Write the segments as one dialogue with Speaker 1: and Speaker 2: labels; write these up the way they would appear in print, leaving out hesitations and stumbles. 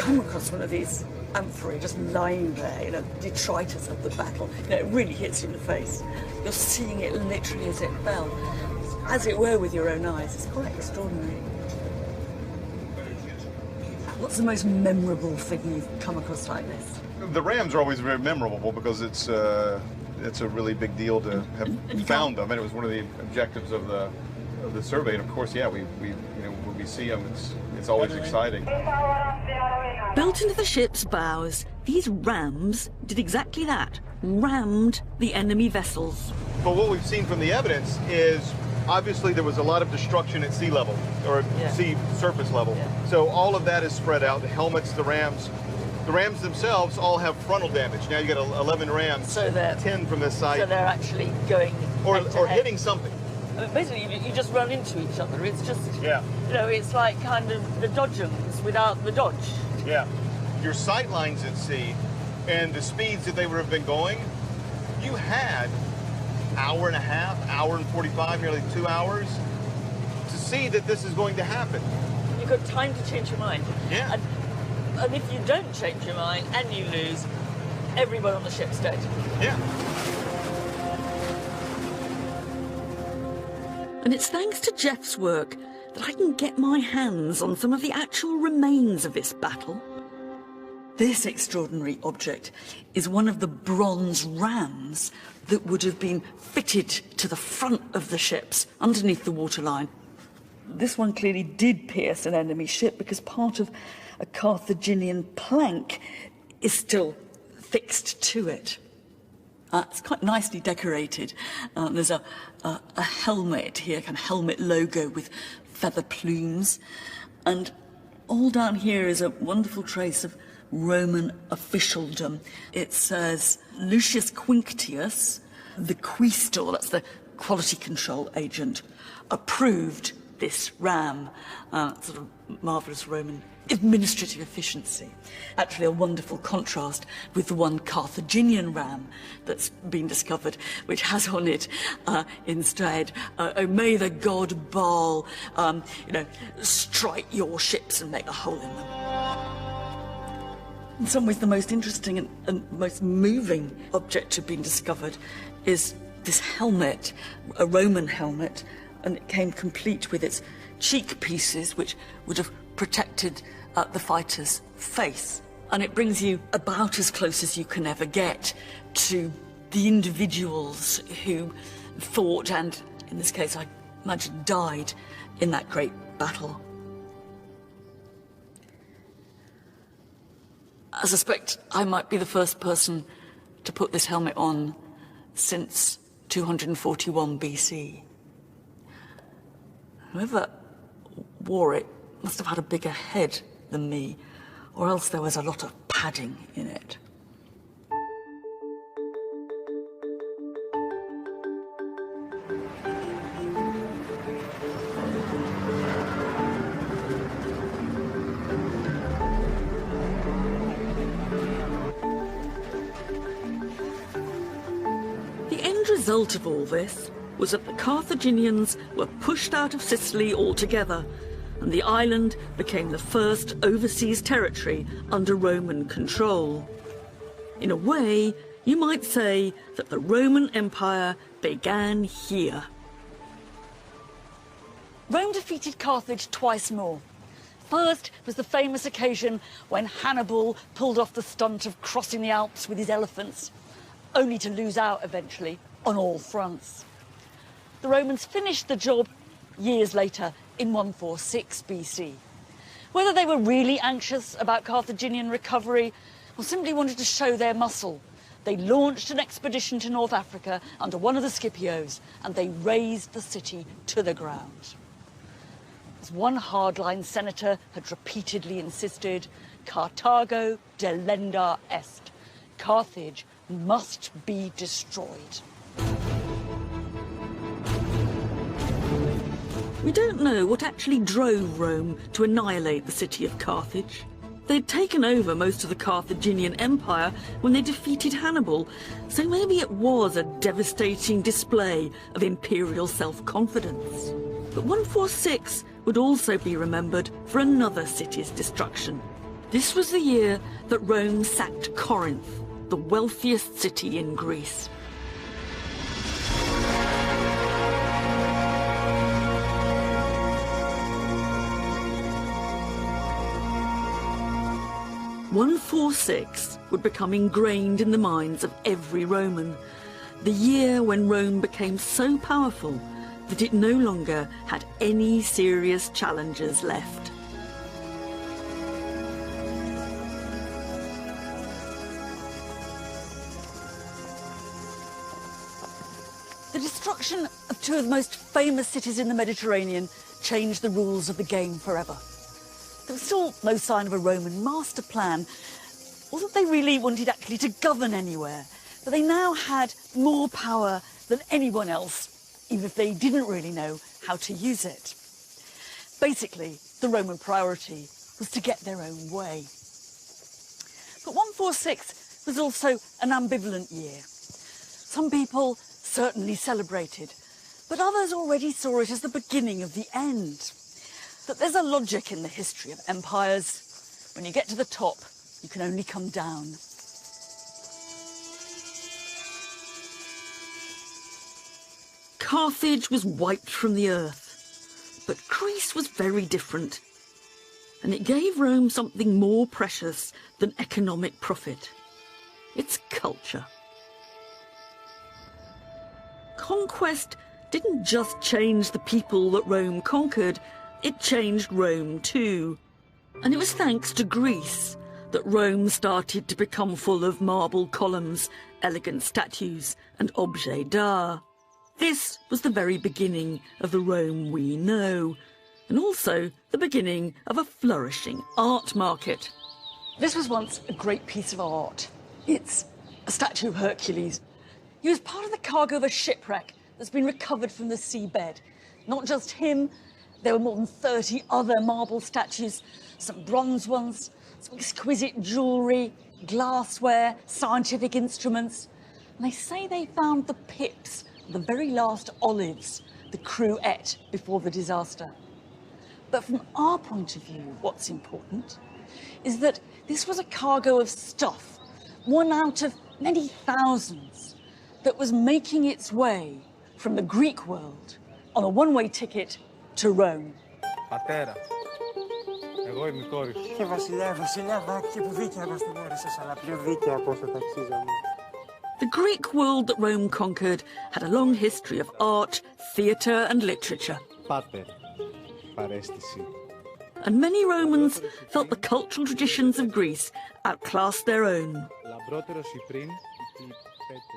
Speaker 1: come across one of these amphorae just lying there, you know, detritus of the battle, you know, it really hits you in the face. You're seeing it literally as it fell, as it were with your own eyes. It's quite extraordinary. What's the most memorable thing you've come across like this?
Speaker 2: The rams are always very memorable because it's a really big deal to have found them, and it was one of the objectives of the survey. And of course, yeah, we you know, when we see them, it's always exciting.
Speaker 3: Built into the ship's bows, these rams did exactly that, rammed the enemy vessels.
Speaker 2: But what we've seen from the evidence is obviously there was a lot of destruction at sea level, or sea surface level. Yeah. So all of that is spread out. The helmets, the rams themselves all have frontal damage. Now you got 11 rams,
Speaker 1: so
Speaker 2: 10 from this side.
Speaker 1: So they're actually going
Speaker 2: or hitting something.
Speaker 1: I mean, basically, you just run into each other. It's just, you know, it's like kind of the dodgems without the dodge.
Speaker 2: Yeah. Your sight lines at sea and the speeds that they would have been going, you had hour and a half, hour and 45, nearly 2 hours to see that this is going to happen.
Speaker 1: You've got time to change your mind.
Speaker 2: Yeah.
Speaker 1: And if you don't change your mind and you lose, everyone on the ship's dead.
Speaker 2: Yeah.
Speaker 3: And it's thanks to Jeff's work that I can get my hands on some of the actual remains of this battle.
Speaker 1: This extraordinary object is one of the bronze rams that would have been fitted to the front of the ships underneath the waterline. This one clearly did pierce an enemy ship because part of a Carthaginian plank is still fixed to it. It's quite nicely decorated. There's a helmet here, kind of helmet logo with feather plumes. And all down here is a wonderful trace of Roman officialdom. It says Lucius Quinctius, the quaestor, that's the quality control agent, approved this ram. Sort of marvellous Roman administrative efficiency. Actually a wonderful contrast with the one Carthaginian ram that's been discovered, which has on it instead, oh, may the god Baal, you know, strike your ships and make a hole in them. In some ways, the most interesting and most moving object to have been discovered is this helmet, a Roman helmet, and it came complete with its cheek pieces, which would have protected the fighter's face. And it brings you about as close as you can ever get to the individuals who fought and, in this case, I imagine, died in that great battle. I suspect I might be the first person to put this helmet on since 241 BC. Whoever wore it must have had a bigger head than me, or else there was a lot of padding in it.
Speaker 3: The end result of all this was that the Carthaginians were pushed out of Sicily altogether, and the island became the first overseas territory under Roman control. In a way, you might say that the Roman Empire began here.
Speaker 1: Rome defeated Carthage twice more. First was the famous occasion when Hannibal pulled off the stunt of crossing the Alps with his elephants, only to lose out eventually on all fronts. The Romans finished the job years later in 146 BC. Whether they were really anxious about Carthaginian recovery or simply wanted to show their muscle, they launched an expedition to North Africa under one of the Scipios, and they razed the city to the ground. As one hardline senator had repeatedly insisted, Carthago delenda est. Carthage must be destroyed.
Speaker 3: We don't know what actually drove Rome to annihilate the city of Carthage. They'd taken over most of the Carthaginian Empire when they defeated Hannibal, so maybe it was a devastating display of imperial self-confidence. But 146 would also be remembered for another city's destruction, This was the year that Rome sacked Corinth, the wealthiest city in Greece. "146 would become ingrained in the minds of every Roman, the year when Rome became so powerful that it no longer had any serious challengers left.
Speaker 1: The destruction of two of the most famous cities in the Mediterranean changed the rules of the game forever. There was still no sign of a Roman master plan, or that they really wanted actually to govern anywhere, but they now had more power than anyone else, even if they didn't really know how to use it. Basically, the Roman priority was to get their own way. But 146 was also an ambivalent year. Some people certainly celebrated, but others already saw it as the beginning of the end. That there's a logic in the history of empires. When you get to the top, you can only come down.
Speaker 3: Carthage was wiped from the earth, but Greece was very different, and it gave Rome something more precious than economic profit: its culture. Conquest didn't just change the people that Rome conquered, it changed Rome too. And it was thanks to Greece that Rome started to become full of marble columns, elegant statues, and objets d'art. This was the very beginning of the Rome we know, and also the beginning of a flourishing art market.
Speaker 1: This was once a great piece of art. It's a statue of Hercules. He was part of the cargo of a shipwreck that's been recovered from the seabed. Not just him, there were more than 30 other marble statues, some bronze ones, some exquisite jewellery, glassware, scientific instruments. And they say they found the pips of the very last olives the crew ate before the disaster. But from our point of view, what's important is that this was a cargo of stuff, one out of many thousands, that was making its way from the Greek world on a one-way ticket to Rome.
Speaker 4: Πατέρα, εγώ είμαι η κόρη σου.
Speaker 5: Και βασιλιά, και που δίκαια μας την όρισες, αλλά πιο δίκαια από όσο ταξίζαμε.
Speaker 3: The Greek world that Rome conquered had a long history of art, theatre and literature.
Speaker 4: Πάτερ, παρέστηση.
Speaker 3: And many Romans felt the cultural traditions of Greece outclassed their own.
Speaker 4: Λαμπρότερος ή πριν,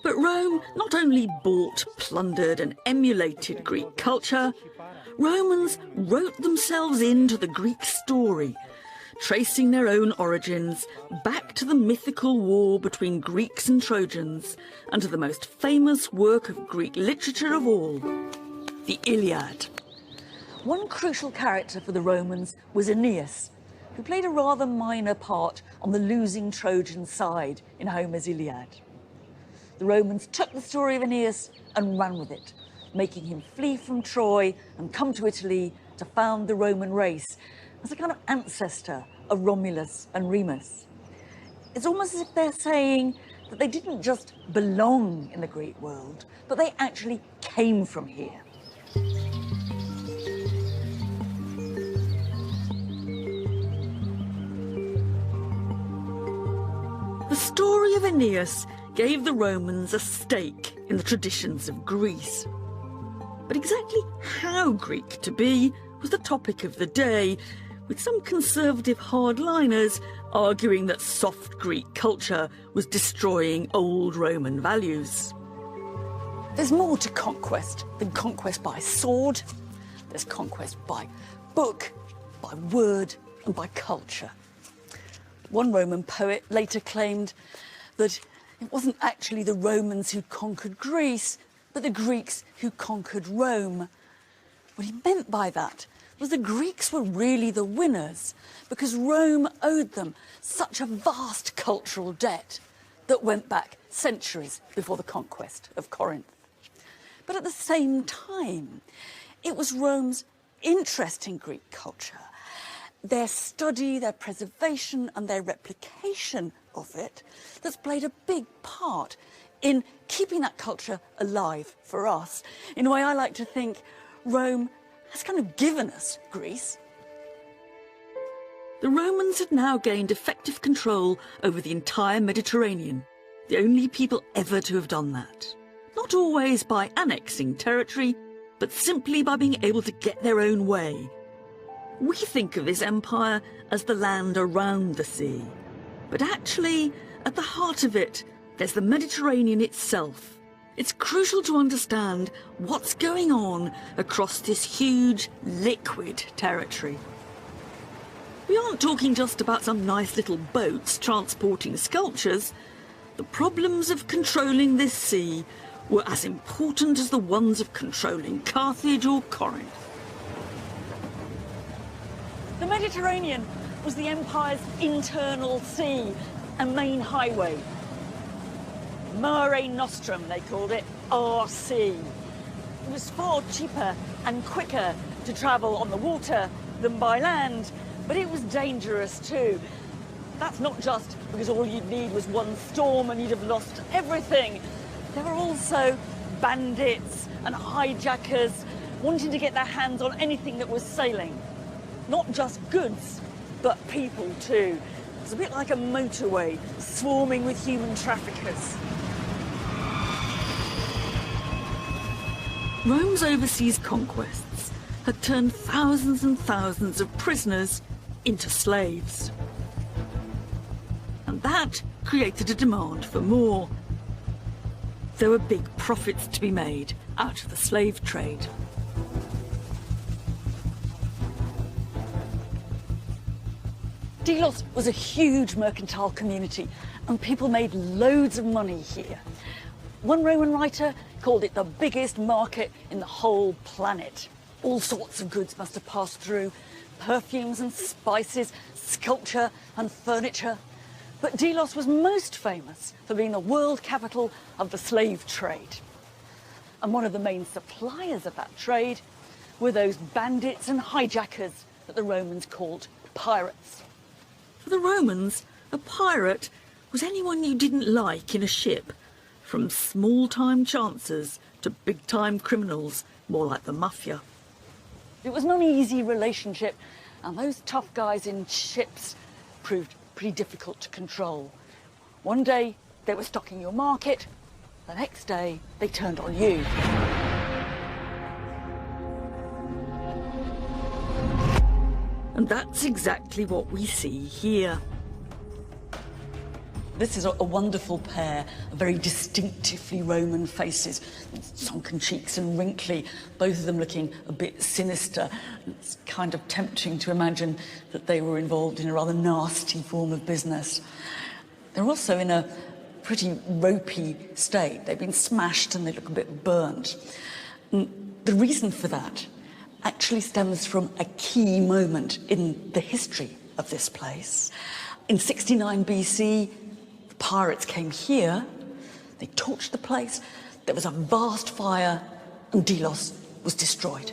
Speaker 3: But Rome not only bought, plundered and emulated Greek culture, Romans wrote themselves into the Greek story, tracing their own origins back to the mythical war between Greeks and Trojans and to the most famous work of Greek literature of all, the Iliad.
Speaker 1: One crucial character for the Romans was Aeneas, who played a rather minor part on the losing Trojan side in Homer's Iliad. The Romans took the story of Aeneas and ran with it, making him flee from Troy and come to Italy to found the Roman race as a kind of ancestor of Romulus and Remus. It's almost as if they're saying that they didn't just belong in the Greek world, but they actually came from here.
Speaker 3: The story of Aeneas gave the Romans a stake in the traditions of Greece. But exactly how Greek to be was the topic of the day, with some conservative hardliners arguing that soft Greek culture was destroying old Roman values.
Speaker 1: There's more to conquest than conquest by sword. There's conquest by book, by word, and by culture. One Roman poet later claimed that it wasn't actually the Romans who conquered Greece, but the Greeks who conquered Rome. What he meant by that was the Greeks were really the winners because Rome owed them such a vast cultural debt that went back centuries before the conquest of Corinth. But at the same time, it was Rome's interest in Greek culture their study, their preservation and their replication of it that's played a big part in keeping that culture alive for us. In a way, I like to think Rome has kind of given us Greece.
Speaker 3: The Romans had now gained effective control over the entire Mediterranean, the only people ever to have done that. Not always by annexing territory, but simply by being able to get their own way. We think of this empire as the land around the sea, but actually, at the heart of it, there's the Mediterranean itself. It's crucial to understand what's going on across this huge, liquid territory. We aren't talking just about some nice little boats transporting sculptures. The problems of controlling this sea were as important as the ones of controlling Carthage or Corinth.
Speaker 1: The Mediterranean was the empire's internal sea, a main highway. Mare Nostrum, they called it, RC. It was far cheaper and quicker to travel on the water than by land, but it was dangerous too. That's not just because all you'd need was one storm and you'd have lost everything. There were also bandits and hijackers wanting to get their hands on anything that was sailing. Not just goods, but people too. It's a bit like a motorway swarming with human traffickers.
Speaker 3: Rome's overseas conquests had turned thousands and thousands of prisoners into slaves. And that created a demand for more. There were big profits to be made out of the slave trade.
Speaker 1: Delos was a huge mercantile community and people made loads of money here. One Roman writer called it the biggest market in the whole planet. All sorts of goods must have passed through, perfumes and spices, sculpture and furniture. But Delos was most famous for being the world capital of the slave trade. And one of the main suppliers of that trade were those bandits and hijackers that the Romans called pirates.
Speaker 3: For the Romans, a pirate was anyone you didn't like in a ship, from small-time chancers to big-time criminals, more like the mafia.
Speaker 1: It was not an easy relationship, and those tough guys in ships proved pretty difficult to control. One day, they were stocking your market. The next day, they turned on you.
Speaker 3: And that's exactly what we see here.
Speaker 1: This is a wonderful pair of very distinctively Roman faces, sunken cheeks and wrinkly, both of them looking a bit sinister. It's kind of tempting to imagine that they were involved in a rather nasty form of business. They're also in a pretty ropey state. They've been smashed and they look a bit burnt. And the reason for that actually stems from a key moment in the history of this place. In 69 BC, the pirates came here, they torched the place, there was a vast fire, and Delos was destroyed.